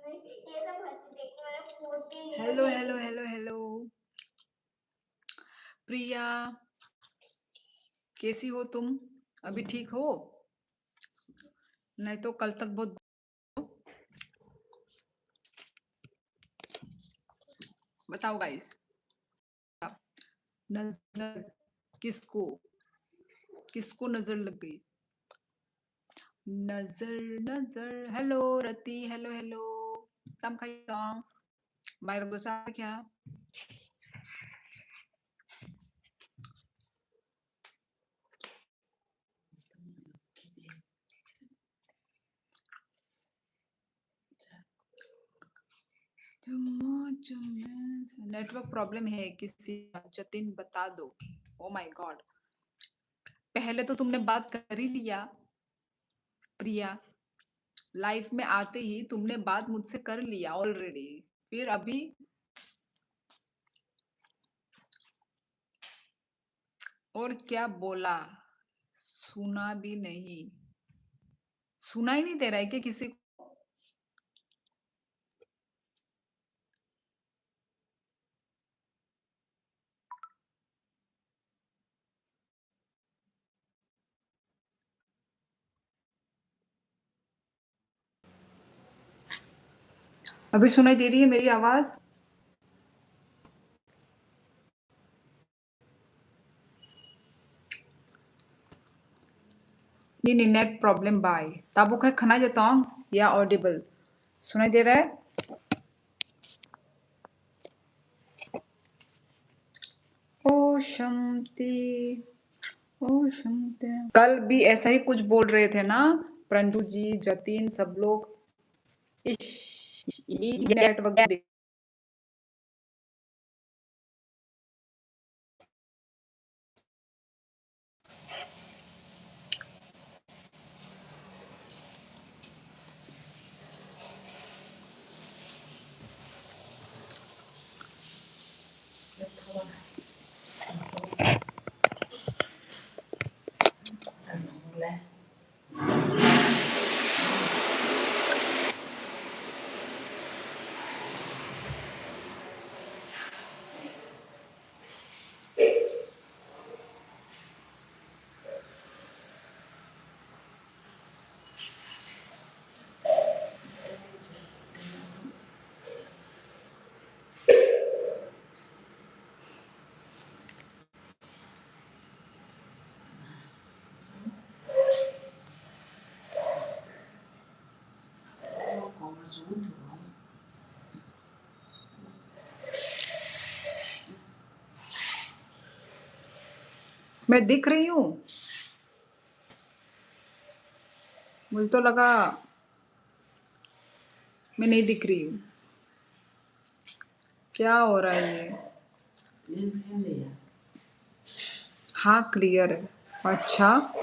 Hello hello hello hello प्रिया, कैसी हो तुम? अभी ठीक हो? नहीं तो कल तक बहुत बताओ गाइस। नजर किसको किसको नजर लग गई? नजर नजर हेलो रति, हेलो हेलो तम खाई बाहर दोसा क्या? नेटवर्क प्रॉब्लम है किसी का? जतिन बता दो। ओ माय गॉड, पहले तो तुमने बात कर ही लिया प्रिया। लाइफ में आते ही तुमने बात मुझसे कर लिया ऑलरेडी, फिर अभी और क्या बोला? सुना भी नहीं, सुना ही नहीं दे रहा है क्या किसी को? अभी सुनाई दे रही है मेरी आवाज? नहीं नहीं, नेट प्रॉब्लम बाय ताबू खा खाना जाता हूँ या ऑडिबल सुनाई दे रहा है? ओ शांति, ओ शांति। कल भी ऐसा ही कुछ बोल रहे थे ना प्रंजू जी, जतिन, सब लोग। इश, ये नेटवर्क मैं दिख रही हूँ? मुझे तो लगा मैं नहीं दिख रही हूँ। क्या हो रहा है ये? हाँ क्लियर है। अच्छा,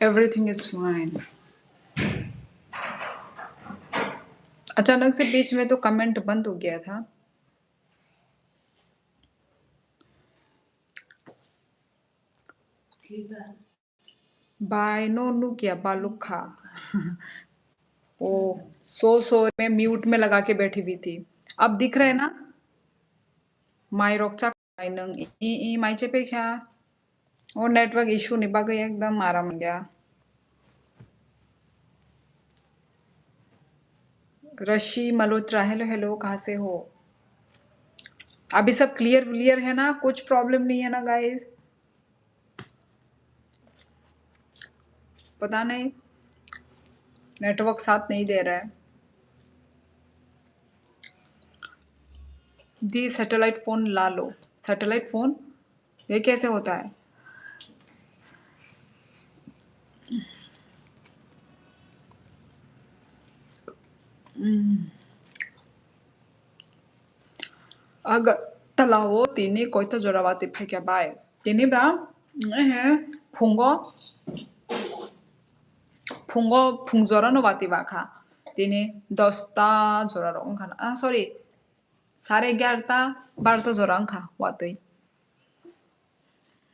एवरीथिंग इज फाइन। अचानक से बीच में तो कमेंट बंद हो गया था। बाय नो नु किया बालुखा। ओ, सो मैं म्यूट में लगा के बैठी हुई थी। अब दिख रहा है ना? माई रोकचा नंग ई माइचे पे क्या? और नेटवर्क इशू निभा गया, एकदम आराम गया। रशी मल्होत्रा, हेलो हेलो, कहाँ से हो? अभी सब क्लियर क्लियर है ना? कुछ प्रॉब्लम नहीं है ना गाइस? पता नहीं, नेटवर्क साथ नहीं दे रहा है। दी सैटेलाइट फोन ला लो। सैटेलाइट फोन ये कैसे होता है? अगर तलावो तिनी कोई तो जोरावाती फेंके बाय तिनी बा है फुंगो 풍어 풍조라노 바티바카 तिनी 10ता जोरा खाना सॉरी 11:30 12 जोरा खा वातई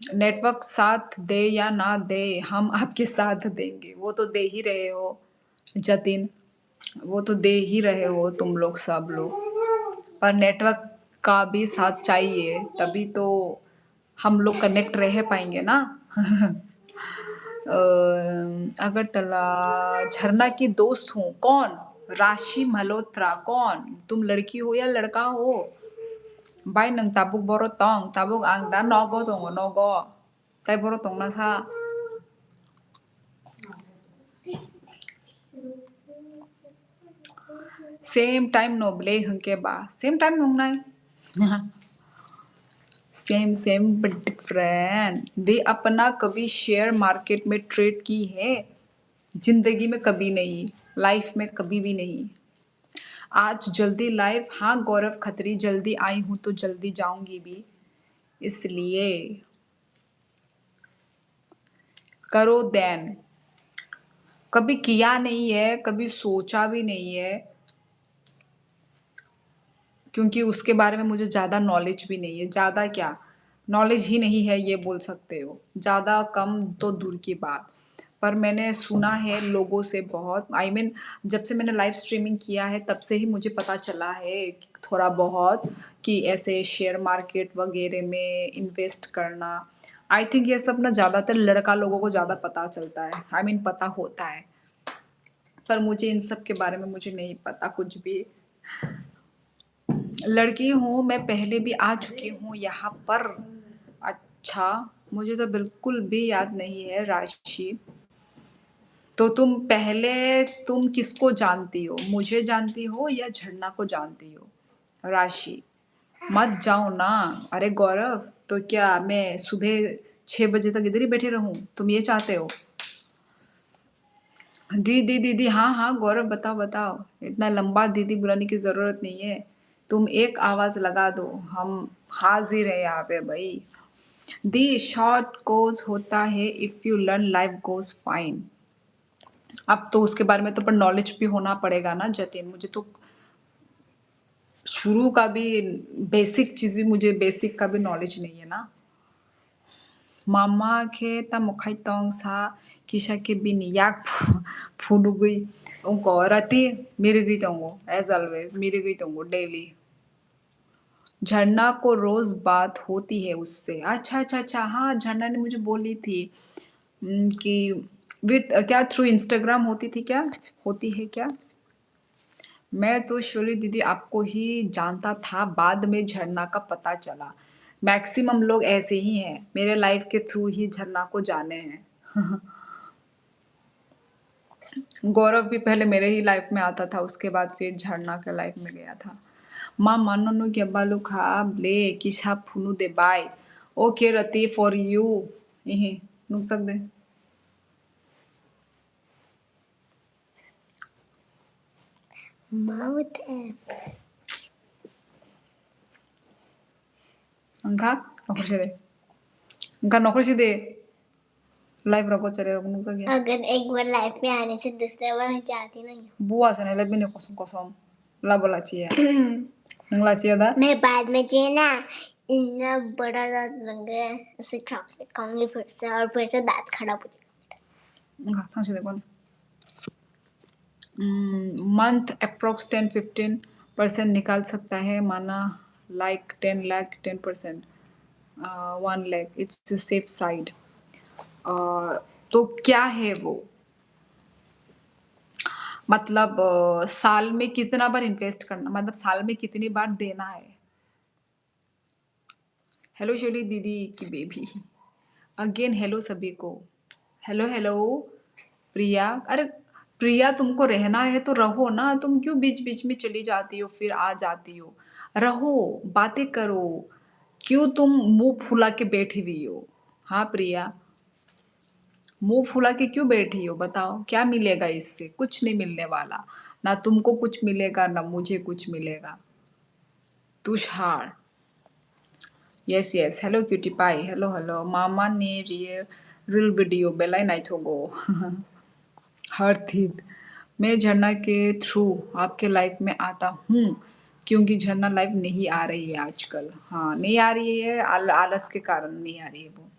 नेटवर्क साथ दे या ना दे हम आपके साथ देंगे वो तो दे ही रहे हो जतिन वो तो दे ही रहे हो तुम लोग सब लोग पर नेटवर्क का भी साथ चाहिए तभी तो हम लोग कनेक्ट रह पाएंगे ना अगरतला झरना की दोस्त हूँ कौन राशि मल्होत्रा कौन तुम लड़की हो या लड़का हो बाय नंग ताबुक बरो तंग ताबुक आं दा नगो दङ नगो ताय बरो तंगना सा सेम टाइम नोबले हंके बा सेम टाइम नंगनाय सेम बट डिफरेंट दे अपना कभी शेयर मार्केट में ट्रेड की है जिंदगी में कभी नहीं लाइफ में कभी भी नहीं आज जल्दी लाइव हाँ गौरव खत्री जल्दी आई हूँ तो जल्दी जाऊंगी भी इसलिए करो देन कभी किया नहीं है कभी सोचा भी नहीं है क्योंकि उसके बारे में मुझे ज़्यादा नॉलेज भी नहीं है ज़्यादा क्या नॉलेज ही नहीं है ये बोल सकते हो ज़्यादा कम तो दूर की बात पर मैंने सुना है लोगों से बहुत आई मीन जब से मैंने लाइव स्ट्रीमिंग किया है तब से ही मुझे पता चला है थोड़ा बहुत कि ऐसे शेयर मार्केट वगैरह में इन्वेस्ट करना आई थिंक ये सब ना ज़्यादातर लड़का लोगों को ज़्यादा पता चलता है आई मीन पता होता है पर मुझे इन सब के बारे में मुझे नहीं पता कुछ भी लड़की हूँ मैं पहले भी आ चुकी हूँ यहाँ पर अच्छा मुझे तो बिल्कुल भी याद नहीं है राशि तो तुम किसको जानती हो मुझे जानती हो या झरना को जानती हो राशि मत जाओ ना अरे गौरव तो क्या मैं सुबह 6 बजे तक इधर ही बैठे रहूं तुम ये चाहते हो दीदी दीदी हाँ हाँ गौरव बताओ बताओ इतना लंबा दीदी बुलाने की ज़रूरत नहीं है तुम एक आवाज़ लगा दो हम हाजिर है यहाँ पे भाई दी शॉर्ट कोर्स होता है if you learn life goes fine अब तो उसके बारे में तो पर नॉलेज भी होना पड़ेगा ना जतिन मुझे तो शुरू का भी बेसिक चीज़ भी मुझे बेसिक का भी नॉलेज नहीं है ना Mama ke ta mokai tong sa kisha ke bini yak funugui unko rati mirigui tongo as always mirigui tongo daily झरना को रोज बात होती है उससे अच्छा अच्छा अच्छा हाँ झरना ने मुझे बोली थी कि विथ क्या थ्रू इंस्टाग्राम होती थी क्या होती है क्या मैं तो शोली दीदी आपको ही जानता था बाद में झरना का पता चला मैक्सिमम लोग ऐसे ही हैं मेरे लाइफ के थ्रू ही झरना को जाने हैं गौरव भी पहले मेरे ही लाइफ में आता था उसके बाद फिर झरना के लाइफ में गया था माँ मानो के बालू खा ब्ले किसा फुनु दे बाय ओके रति फॉर यू यही नुक सक दे Mouth अंका नौकर से दे अंका नौकर से दे लाइफ रखो चले रखो नुक सक अगर एक बार लाइफ में आने से दूसरे बार मैं चाहती नहीं हूँ बुआ से नहीं लबी ने कसम कसम ला बोला चाहिए नंगला चाहिए दा मैं बाद में चाहिए ना इतना बड़ा दांत लग गया उसे चॉकलेट खाऊंगी फिर से और फिर से दांत खराब हो जाएगा अंका थांग से दे कौन मंथ अप्रोक्स 10-15% निकाल सकता है माना like 10 lakh 10% 1 lakh it's a safe side तो क्या है वो मतलब साल में कितना बार इन्वेस्ट करना मतलब साल में कितनी बार देना है हेलो शोली दीदी की बेबी अगेन हेलो सभी को हेलो हेलो प्रिया अरे प्रिया तुमको रहना है तो रहो ना तुम क्यों बीच बीच में चली जाती हो फिर आ जाती हो रहो बातें करो क्यों तुम मुंह फुला के बैठी हुई हो हाँ प्रिया मुंह फुला के क्यों बैठी हो बताओ क्या मिलेगा इससे कुछ नहीं मिलने वाला ना तुमको कुछ मिलेगा ना मुझे कुछ मिलेगा Tushar yes yes hello cutie pie hello hello मामा ने रियल वीडियो बेलाई नाइथोगो हर चीज मैं झरना के थ्रू आपके लाइफ में आता हूँ क्योंकि झरना लाइफ नहीं आ रही है आजकल। हाँ नहीं आ रही है, आलस के कारण नहीं आ रही है वो।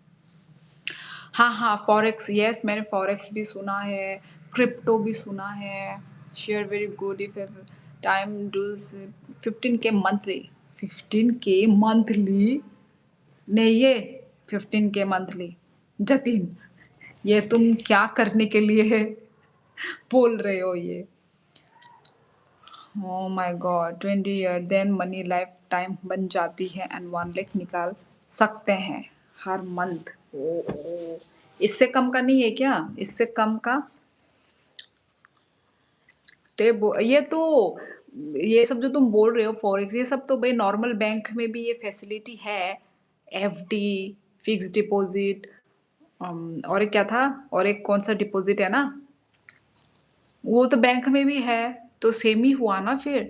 हाँ हाँ, फॉरेक्स, यस मैंने फॉरेक्स भी सुना है, क्रिप्टो भी सुना है। Share very good if time does 15K monthly. 15K monthly? नहीं, ये 15K मंथली। जतिन, ये तुम क्या करने के लिए बोल रहे हो ये? Oh my god, 20 year then money life time बन जाती है एंड 1 लाख निकाल सकते हैं हर मंथ। ओ, इससे कम का नहीं है क्या? इससे कम का? ये तो, ये सब जो तुम बोल रहे हो फॉरेक्स, ये सब तो भाई नॉर्मल बैंक में भी ये फैसिलिटी है। एफडी, फिक्स डिपॉजिट, और एक क्या था, और एक कौन सा डिपॉजिट है ना, वो तो बैंक में भी है, तो सेम ही हुआ ना फिर।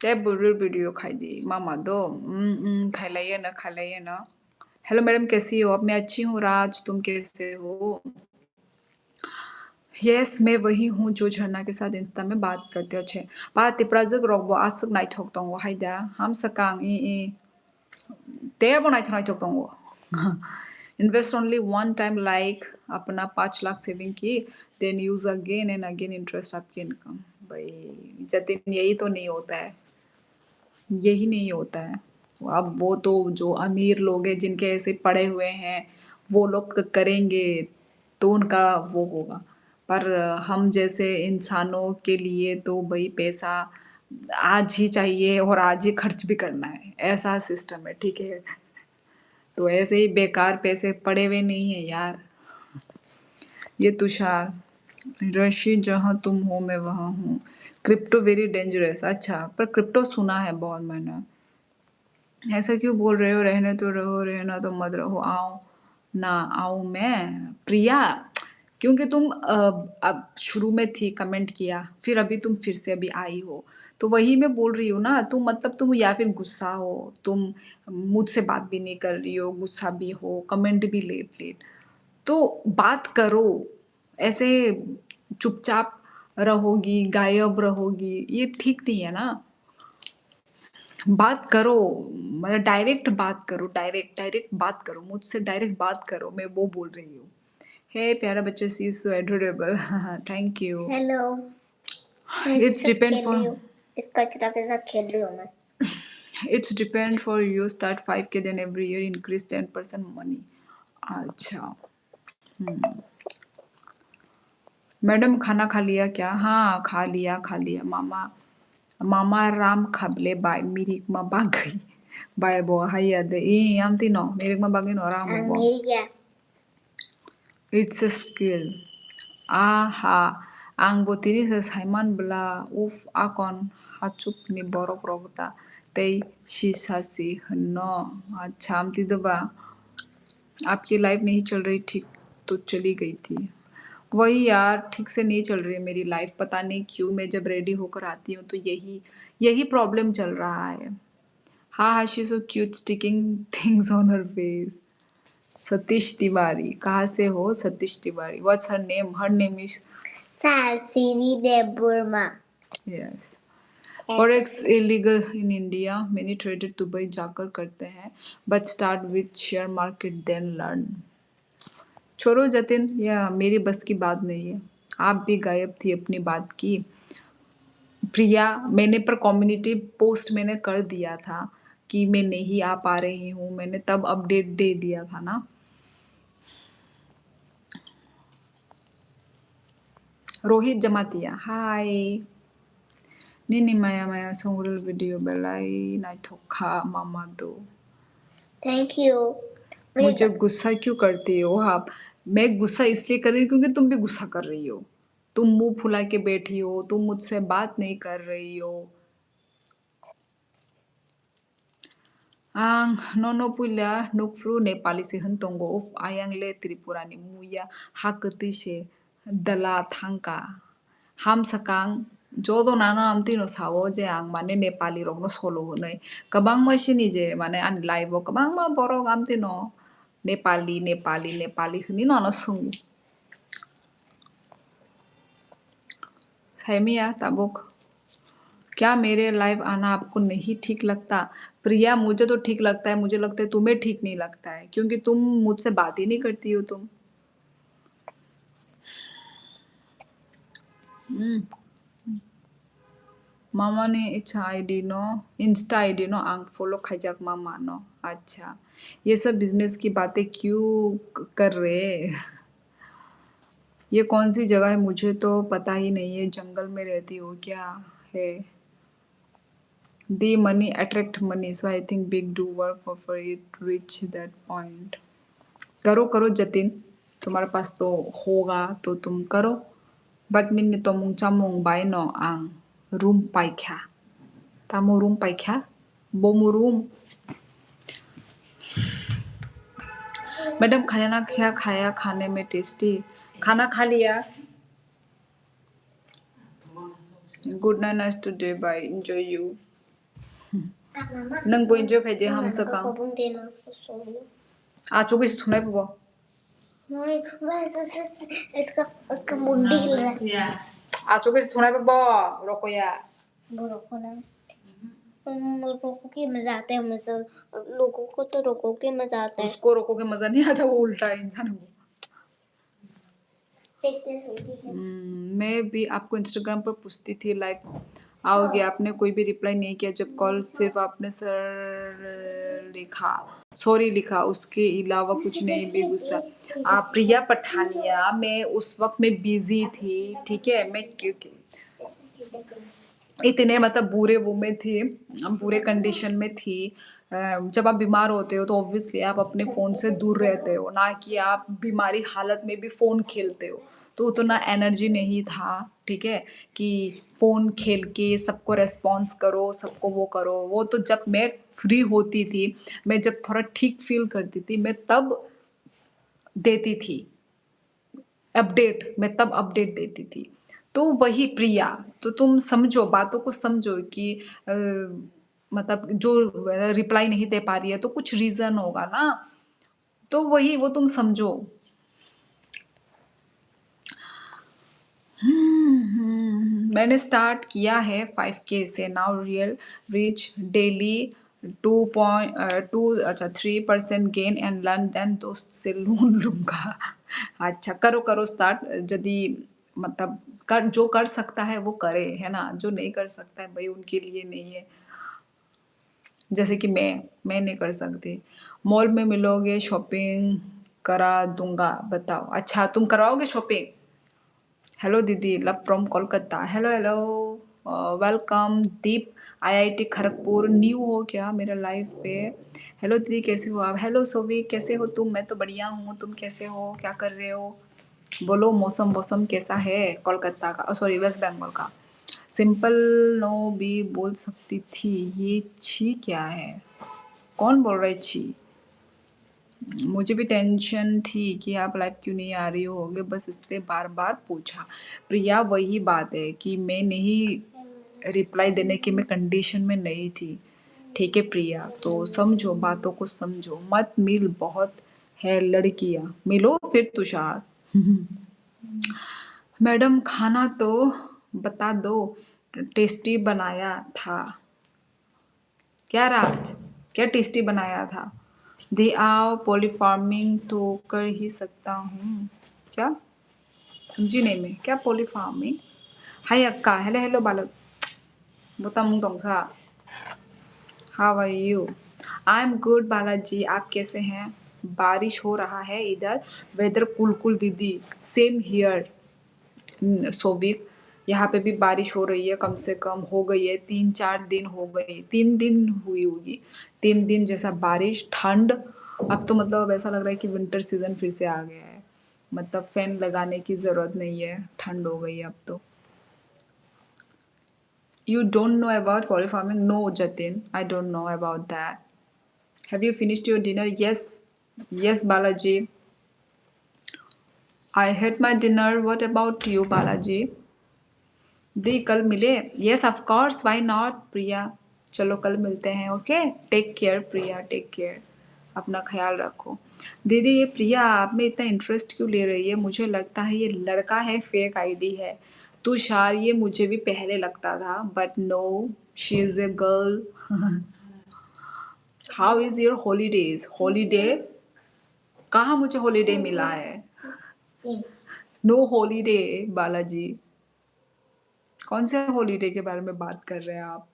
ते बुरु वीडियो खाई दी मामा दो, खाई लाइए ना। हेलो मैडम, कैसी हो? अब मैं अच्छी हूँ राज, तुम कैसे हो? यस, मैं वही हूँ जो झरना के साथ इंस्टा में बात करते अच्छे। बात तिप्राजक रोगबो आसक नाई ठोक तंगो हाइदा हम सकांग ई तेबो नाई ठोक तंगो। Invest only one time, like अपना 5 लाख सेविंग की, then use again and again interest आपकी इनकम। भाई जतिन, यही तो नहीं होता है, यही नहीं होता है। अब वो तो जो अमीर लोग हैं जिनके ऐसे पड़े हुए हैं, वो लोग करेंगे तो उनका वो होगा। पर हम जैसे इंसानों के लिए तो भाई पैसा आज ही चाहिए और आज ही खर्च भी करना है, ऐसा सिस्टम है, ठीक है। तो ऐसे ही बेकार पैसे पड़े हुए नहीं है यार। ये तुषार, रशी जहाँ तुम हो मैं वहाँ हूँ। Crypto very dangerous. अच्छा, पर क्रिप्टो सुना है बहुत मैंने। ऐसा क्यों बोल रहे हो? रहने तो रहो, रहना तो मत रहो। आओ ना, आओ मैं प्रिया, क्योंकि तुम अब शुरू में थी, कमेंट किया, फिर अभी तुम फिर से अभी आई हो, तो वही मैं बोल रही हूँ ना। तुम मतलब तुम या फिर गुस्सा हो, तुम मुझसे बात भी नहीं कर रही हो, गुस्सा भी हो, कमेंट भी लेट लेट, तो बात करो। ऐसे चुपचाप रहोगी, गायब रहोगी, ये ठीक नहीं है ना। बात करो, मतलब डायरेक्ट बात करो, डायरेक्ट डायरेक्ट बात करो, मुझसे डायरेक्ट बात करो, मैं वो बोल रही हूँ। हे प्यारा बच्चा, सी सो एडोरेबल, थैंक यू। हेलो, मैं इसके इट्स साथ डिपेंड खेल फॉर, रही हूँ, इस कचरा के साथ खेल रही हूँ मैं। It's depend for you, start 5K then every year increase 10% money. अच्छा, मैडम खाना खा लिया क्या? हाँ खा लिया, खा लिया। मामा, मामा राम खबले बाय मिरिक मा बागई बाय बो हाय दे ई आम तीनो मिरिक मा बागई नो राम बो। मेरी क्या? It's a skill. Aha, ang botini sa Simon Bla uf akon hachuk ni borok rogta tei shisasi no। अच्छा, हम दबा, आपकी लाइफ नहीं चल रही ठीक तो चली गई थी। वही यार, ठीक से नहीं चल रही है मेरी लाइफ, पता नहीं क्यों। मैं जब रेडी होकर आती हूँ तो यही यही प्रॉब्लम चल रहा है। हाँ हाँ, she so cute sticking things on her face. Satish Tiwari, कहाँ से हो Satish Tiwari? What's her name? Her name is, Sasini Debbarma. Yes. Forex illegal in India, many trader Dubai जाकर करते हैं, but start with share market then learn. छोड़ो जतिन, यह मेरी बस की बात नहीं है। आप भी गायब थी अपनी बात की। प्रिया, मैंने पर कम्युनिटी पोस्ट मैंने कर दिया था कि मैं नहीं आ पा रही हूँ, मैंने तब अपडेट दे दिया था ना। रोहित जमातिया, हाय। Nini maya maya songul video belai नाइ थोखा मामा दो। Thank you. मुझे गुस्सा क्यों करती हो आप? मैं गुस्सा इसलिए कर रही हूँ क्योंकि तुम भी गुस्सा कर रही हो। तुम मुंह फुला के बैठी हो, तुम मुझसे बात नहीं कर रही हो। आं nono puля nukfru नेपाली से हंतोंगो उफ आयांगले त्रिपुरानी मुया हाकती से दला थांका हाम सकां jodo nano amtino sawo je ang mane Nepali rokno solo honoi kabang masini je mane an live kabang ma borok amtino Nepali Nepali Nepali hini nono sung सैमिया ताबुक क्या मेरे लाइव आना आपको नहीं ठीक लगता? प्रिया मुझे तो ठीक लगता है, मुझे लगता है तुम्हें ठीक नहीं लगता है क्योंकि तुम मुझसे बात ही नहीं करती हो तुम। मामा ने अच्छा आईडी नो इंस्टा आईडी नो आंग फॉलो खैजाक मामा नो। अच्छा ये सब बिजनेस की बातें क्यों कर रहे? ये कौन सी जगह है मुझे तो पता ही नहीं है, जंगल में रहती हो क्या है? The money attract money, so I think big do work for it reach that point. करो करो जतिन, तुम्हारे पास तो होगा तो तुम करो. But ninni tomung chamung bai no ang room paikha. Tamu room paikha? Bomu room. Madam खाना क्या खाया? खाने में टेस्टी खाना खा लिया. Good night, nice to day, bye. Enjoy you. Mama, नंग बो enjoy खाई जे हम mama सका. को बंद देना सोनी. आचो किसी थुनाई बो. नहीं, बस इसका उसका मुंडी हिल रहा है. आचो किसी थुनाई बो रोको या. वो रोको ना. रोको के मजा आता है मुझे. लोगों को तो रोको के मजा आता है. उसको रोको के मजा नहीं आता, वो उल्टा है इंसान वो. देखते सुनती है. मैं भी आपको इंस्टाग्राम पर पूछती थी लाइव आओगे, आपने कोई भी रिप्लाई नहीं किया जब कॉल सिर्फ आपने सर लिखा सॉरी लिखा, उसके अलावा कुछ नहीं भी गुस्सा. आप प्रिया पठानिया, मैं उस वक्त में बिजी थी, ठीक है. मैं इतने मतलब बुरे वो में थी, बुरे कंडीशन में थी. जब आप बीमार होते हो तो ऑब्वियसली आप अपने फ़ोन से दूर रहते हो, ना कि आप बीमारी हालत में भी फ़ोन खेलते हो. तो उतना एनर्जी नहीं था, ठीक है, कि फ़ोन खेल के सबको रिस्पॉन्स करो, सबको वो करो. वो तो जब मैं फ्री होती थी, मैं जब थोड़ा ठीक फ़ील करती थी, मैं तब देती थी अपडेट, मैं तब अपडेट देती थी. तो वही प्रिया, तो तुम समझो, बातों को समझो कि मतलब जो रिप्लाई नहीं दे पा रही है तो कुछ रीज़न होगा ना, तो वही वो तुम समझो. मैंने स्टार्ट किया है 5K से. Now real reach daily 3% gain and learn, then दोस्त से लोन लूँगा. अच्छा करो करो स्टार्ट. यदि मतलब कर जो कर सकता है वो करे, है ना. जो नहीं कर सकता है भाई उनके लिए नहीं है. जैसे कि मैं नहीं कर सकती. मॉल में मिलोगे, शॉपिंग करा दूंगा, बताओ. अच्छा तुम करवाओगे शॉपिंग? हेलो दीदी, love from Kolkata. Hello hello, welcome Deep. IIT Kharagpur new हो क्या मेरा लाइफ पे? हेलो दीदी कैसे हो आप? हेलो सोवी कैसे हो तुम? मैं तो बढ़िया हूँ, तुम कैसे हो, क्या कर रहे हो? बोलो मौसम मौसम कैसा है कोलकाता का, सॉरी वेस्ट बंगाल का? सिंपल नो भी बोल सकती थी. ये छी क्या है? कौन बोल रहा है छी? मुझे भी टेंशन थी कि आप लाइव क्यों नहीं आ रही होगे, बस इसलिए बार बार पूछा. प्रिया वही बात है कि मैं नहीं रिप्लाई देने की मैं कंडीशन में नहीं थी, ठीक है प्रिया. तो समझो, बातों को समझो मत. मिल बहुत है लड़कियां, मिलो फिर तुषार. मैडम खाना तो बता दो, टेस्टी बनाया था क्या राज? क्या टेस्टी बनाया था? दे आओ पॉलीफार्मिंग तो कर ही सकता हूँ क्या? समझी नहीं मैं, क्या पॉलीफार्मिंग? हाय अक्का, हेलो हेलो बालो. बुतामुंग दोंगसा. How are you? I am good Balaji, आप कैसे हैं? बारिश हो रहा है इधर, वेदर कुल कुल दीदी. Same here Sovik. यहाँ पे भी बारिश हो रही है, कम से कम हो गई है 3-4 दिन हो गई, 3 दिन हुई होगी. 3 दिन जैसा बारिश, ठंड. अब तो मतलब ऐसा लग रहा है कि विंटर सीजन फिर से आ गया है. मतलब फैन लगाने की ज़रूरत नहीं है, ठंड हो गई है अब तो. You don't know about poly farming? No, Jatin, I don't know about that. Have you finished your dinner? Yes, yes, Balaji. I had my dinner. What about you, Balaji? दी कल मिले? Yes of course, why not Priya. चलो कल मिलते हैं. Okay, take care Priya, take care. अपना ख्याल रखो. दीदी ये प्रिया आप में इतना इंटरेस्ट क्यों ले रही है? मुझे लगता है ये लड़का है, फेक आईडी है. तुषार ये मुझे भी पहले लगता था but no she is a girl. How is your holidays? Holiday कहाँ मुझे हॉलीडे मिला है? No holiday Balaji. कौन से हॉलीडे के बारे में बात कर रहे हैं आप?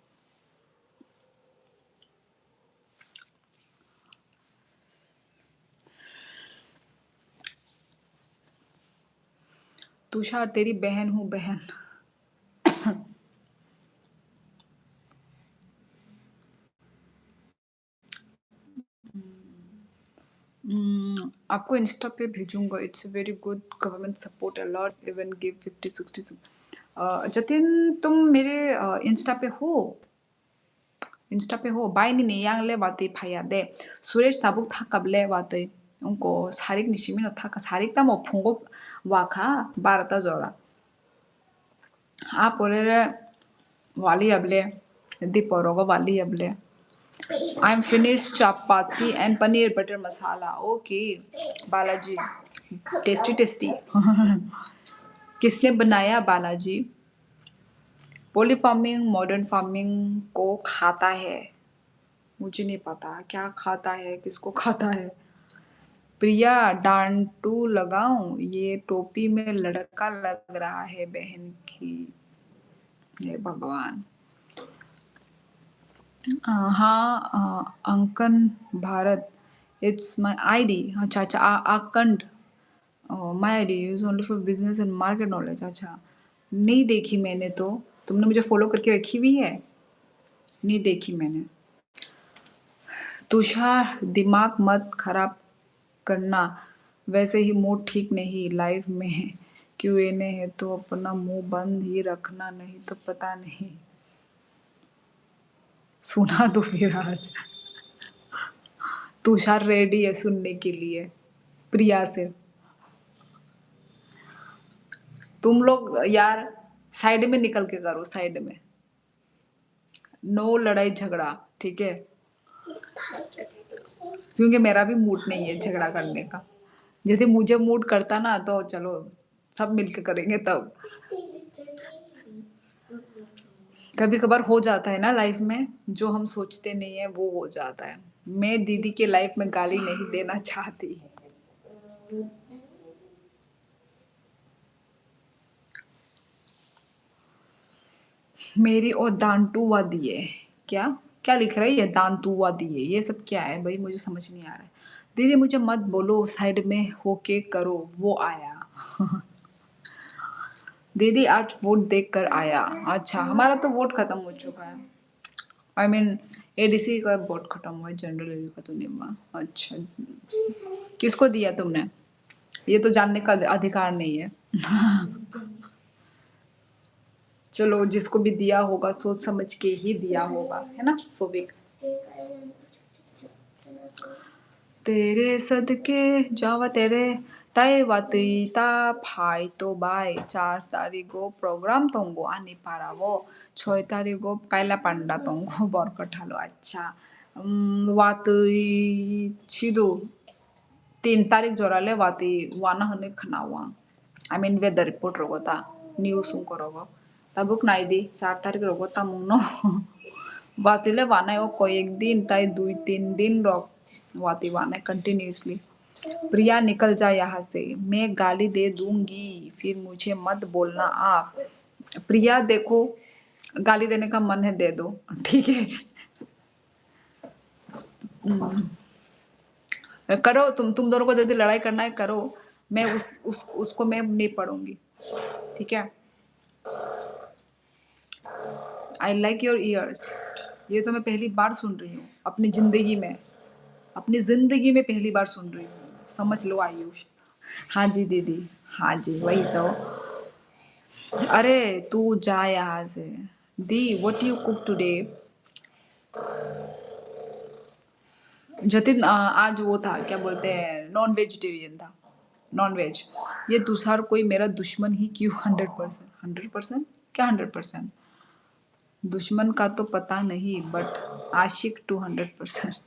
तुषार तेरी बहन हूँ बहन. आपको इंस्टा पे भेजूंगा. It's very good government support a lot even give 50-60. Jatin तुम मेरे इंस्टा पे हो? इंस्टा पे हो? बाइनी यांगले वाते फायादे सुरेश ताबुक थाकबले वाते उनको सारिक निशिमी न थाका सारिक तामो फुंगो वाखा बारता जोरा आप ओरे वाली अबले दीपोरोगो वाली अबले. I'm finished chapati and paneer butter masala. Okay, Balaji. Tasty tasty. किसने बनाया बालाजी? पोली फार्मिंग मॉडर्न फार्मिंग को खाता है. मुझे नहीं पता क्या खाता है, किसको खाता है. प्रिया डांटू लगाऊं? ये टोपी में लड़का लग रहा है बहन की. हे भगवान. हाँ अंकन भारत. It's my ID. अच्छा अच्छा आकंड. My ID use only for business and market knowledge. अच्छा नहीं देखी मैंने तो. तुमने मुझे फॉलो करके रखी हुई है? नहीं देखी मैंने. तुषार दिमाग मत खराब करना. वैसे ही मूड ठीक नहीं. लाइफ में क्यूएनए है तो अपना मुंह बंद ही रखना, नहीं तो पता नहीं. सुना दो फिर आज. तुषार रेडी है सुनने के लिए प्रिया से. तुम लोग यार साइड में निकल के करो, साइड में. नो लड़ाई झगड़ा, ठीक है? क्योंकि मेरा भी मूड नहीं है झगड़ा करने का. जैसे मुझे मूड करता ना तो चलो सब मिलके करेंगे तब. कभी कभार हो जाता है ना लाइफ में, जो हम सोचते नहीं है वो हो जाता है. मैं दीदी के लाइफ में गाली नहीं देना चाहती. मेरी और दांतुआ दिए. क्या क्या लिख रही है? दांतुआ दिए ये सब क्या है भाई? मुझे समझ नहीं आ रहा है. दीदी मुझे मत बोलो, साइड में होके करो. वो आया. दीदी आज वोट देख कर आया. अच्छा हमारा तो वोट खत्म हो चुका है. आई मीन एडीसी का वोट खत्म हुआ है, जनरल एडी का तो नहीं हुआ. अच्छा किसको दिया तुमने? ये तो जानने का अधिकार नहीं है. चलो जिसको भी दिया होगा सोच समझ के ही दिया होगा, है ना सोविक? तेरे सदके जावा तेरे ताई वाती ता भाई तो बाय 4 तारिखो प्रोग्राम तंगो आनी पारावो 6 तारिखो कायला पांडा तंगो बरकठालो. अच्छा वाती छिदो 3 तारिख जोराले वाती वाना हने खनावा. आई मीन वेदर रिपोर्ट रोगोता न्यूज उनको रोगो तबुक नाई दी 4 तारिख रोगोता मुनो. वातिले वाना यो कोई एक दिन ताई 2-3 दिन रोग वाती वाना कंटिन्यूसली. प्रिया निकल जा यहाँ से, मैं गाली दे दूंगी फिर मुझे मत बोलना आप. प्रिया देखो गाली देने का मन है दे दो, ठीक है? करो तुम दोनों को यदि लड़ाई करना है करो. मैं उसको मैं नहीं पढ़ूंगी, ठीक है? I like your ears. ये तो मैं पहली बार सुन रही हूँ अपनी जिंदगी में. अपनी जिंदगी में पहली बार सुन रही हूँ, समझ लो आयुष. हाँ जी दीदी, हाँ जी वही तो. अरे तू जा यहाँ से. दी what you cook today? Jatin आज वो था क्या बोलते हैं, नॉन वेजिटेरियन था. Non veg. ये तुषार कोई मेरा दुश्मन ही क्यों? 100%. 100% क्या 100%? दुश्मन का तो पता नहीं बट आशिक 200%.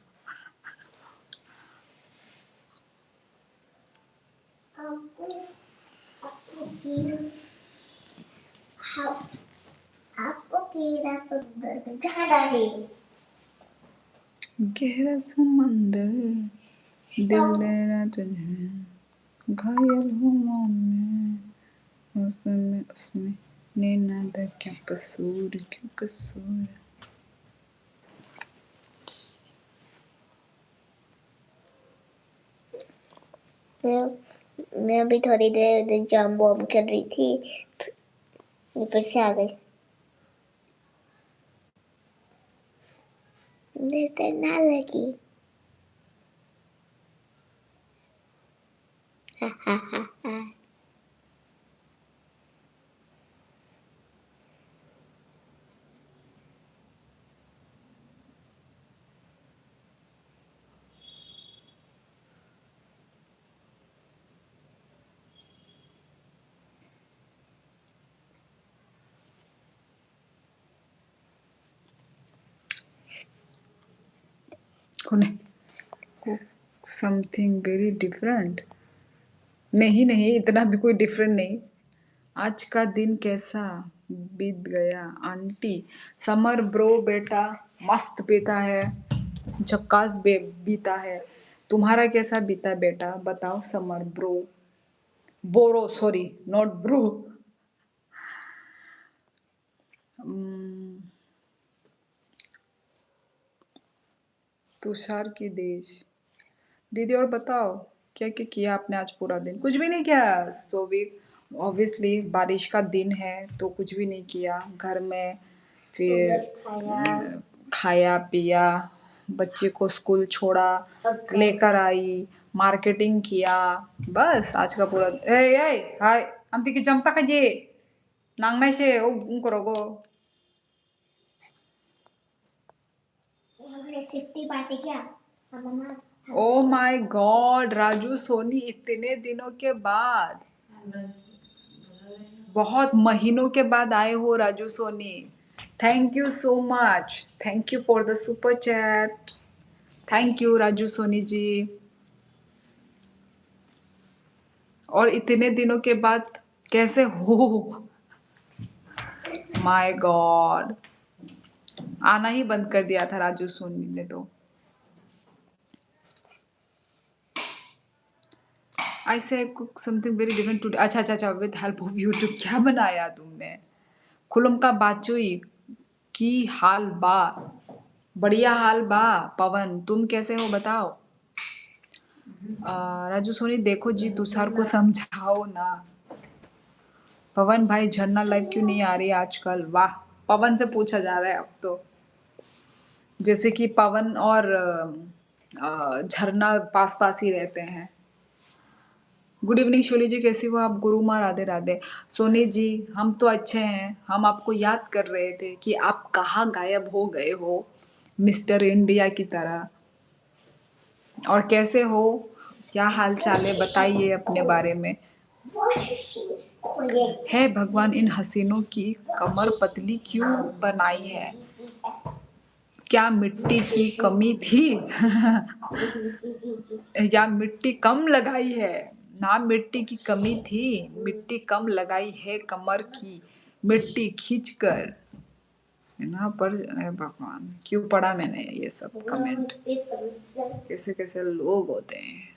गहरा समुंदर में जा डाले गहरा समंदर दिल लेना तुझे घायल हुआ मैं उसमें नैना दा क्या कसूर मैं अभी थोड़ी देर उधर जंप बॉम्ब कर रही थी फिर से आ गई नजर ना लगी हा हा हा हा समथिंग वेरी डिफरेंट नहीं इतना भी कोई डिफरेंट नहीं आज का दिन कैसा बीत गया आंटी समर ब्रो बेटा मस्त बीता है झक्कास बीता है तुम्हारा कैसा बीता बेटा बताओ समर ब्रो बोरो सॉरी नॉट ब्रो तुषार की देश दीदी और बताओ क्या क्या किया आपने आज पूरा दिन कुछ भी नहीं किया सोविक ऑब्वियसली बारिश का दिन है तो कुछ भी नहीं किया घर में फिर खाया पिया बच्चे को स्कूल छोड़ा लेकर आई मार्केटिंग किया बस आज का पूरा ए ए हाय आंटी की जमता का ये नांगनाय से ओ करोगो सेफ्टी पार्टी क्या oh my god Raju Soni इतने दिनों के बाद बहुत महीनों के बाद आए हो Raju Soni thank you so much thank you for the super chat thank you Raju Soni ji और इतने दिनों के बाद कैसे हो माय गॉड आना ही बंद कर दिया था राजू सोनी ने तो आई से cook something very different today अच्छा विद हेल्प ऑफ यूट्यूब क्या बनाया तुमने खुलम का बाचुई की हाल बा बढ़िया हाल बा पवन तुम कैसे हो बताओ राजू सोनी देखो जी तुषार को समझाओ ना पवन भाई झरना लाइव क्यों नहीं आ रही आजकल वाह पवन से पूछा जा रहा है अब तो जैसे कि पवन और झरना पास पास ही रहते हैं गुड इवनिंग शोली जी कैसी हो आप गुरु माँ राधे राधे सोनी जी हम तो अच्छे हैं हम आपको याद कर रहे थे कि आप कहाँ गायब हो गए हो मिस्टर इंडिया की तरह और कैसे हो क्या हाल चाल है बताइए अपने बारे में हे भगवान इन हसीनों की कमर पतली क्यों बनाई है क्या मिट्टी की कमी थी या मिट्टी कम लगाई है ना मिट्टी की कमी थी मिट्टी कम लगाई है कमर की मिट्टी खींचकर ना पर भगवान क्यों पढ़ा मैंने ये सब कमेंट कैसे कैसे लोग होते हैं